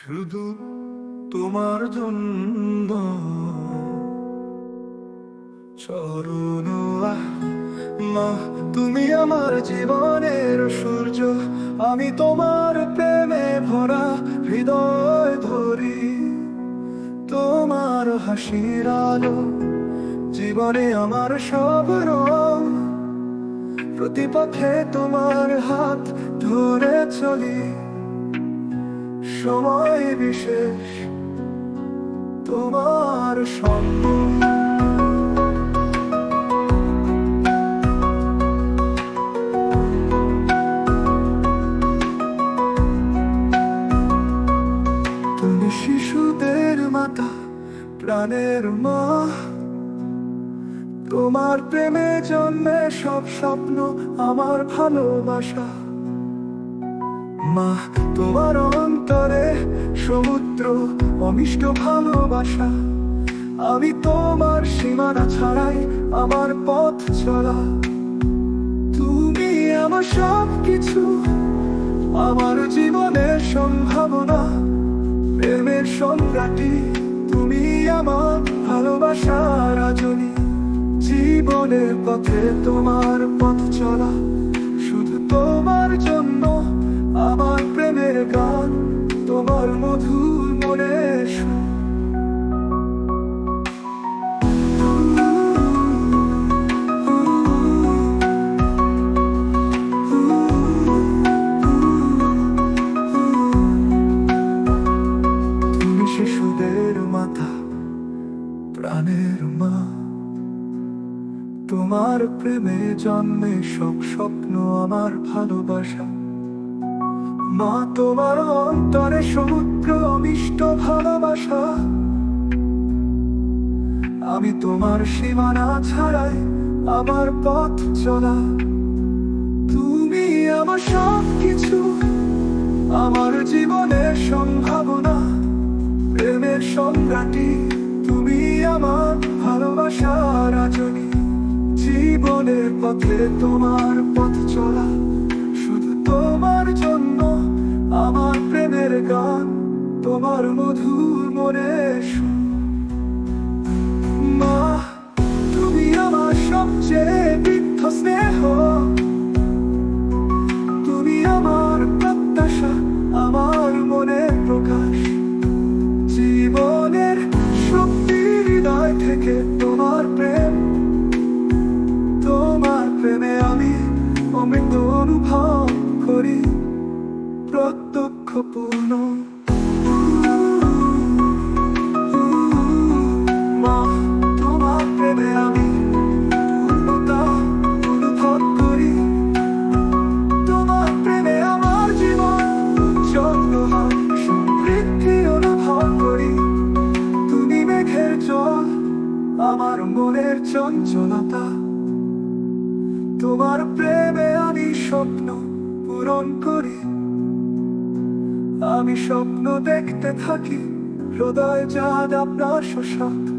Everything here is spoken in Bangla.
শুধু তোমার জন্য চরণ মা, তুমি আমার জীবনের সূর্য, আমি তোমার প্রেমে ভরা হৃদয় ধরি। তোমার হাসির আলো জীবনে আমার সব রং, প্রতি পথে তোমার হাত ধরে চলি। সময় বিশেষ তোমার সঙ্গ, তুমি শিশুদের মাতা, প্রাণের মা। তোমার প্রেমে জন্মে সব স্বপ্ন, আমার ভালোবাসা। মা, তোমার অন্তরে সমুদ্র অমিষ্ট ভালোবাসা। আমি তোমার সীমানা ছাড়াই আমার পথ চলা। তুমি আমার সব কিছু, আমার জীবনের সম্ভাবনা। প্রেমের সম্রাটি তুমি, আমার ভালোবাসার রাজনী। জীবনের পথে তোমার পথ চলা, শুধু তোমার জন্য আমার প্রেমের গান, তোমার মধুর মনে সুর। তুমি শিশুদের মাতা, প্রাণের মা। তোমার প্রেমে জন্মে সব স্বপ্ন, আমার ভালোবাসা। মা, তোমার অন্তরে সমুদ্র মিষ্ট ভালোবাসা। আমি তোমার সীমানা ছাড়াই আমার পথ চলা। তুমি আমার সব কিছু, আমার জীবনের সম্ভাবনা। প্রেমের সম্রাটি তুমি, আমার ভালোবাসার রাজনী। জীবনের পথে তোমার পথ চলা, শুধু তোমার জন্য আমার প্রেমের গান, তোমার মধুর মনে সুর। মা, তুমি আমার সবচেয়ে বৃদ্ধ স্নেহ। তুমি আমার প্রত্যাশা, আমার মনের প্রকাশ। জীবনের শক্তি হৃদয় থেকে তোমার প্রেম। তোমার প্রেমে আমি অমৃত অনুভব করি, প্রত্যক্ষপূর্ণ। মা, তোমার প্রেমে আমি পূর্ণতা অনুভব করি। তোমার প্রেমে আমার জীবন উজ্জ্বল হয়, সমৃদ্ধি অনুভব করি। তুমি মেঘের জল, আমার মনের চঞ্চলতা। তোমার প্রেমে আমি স্বপ্ন পূরণ করি। আমি স্বপ্ন দেখতে থাকি, হৃদয় চাঁদ আপনার শোষক।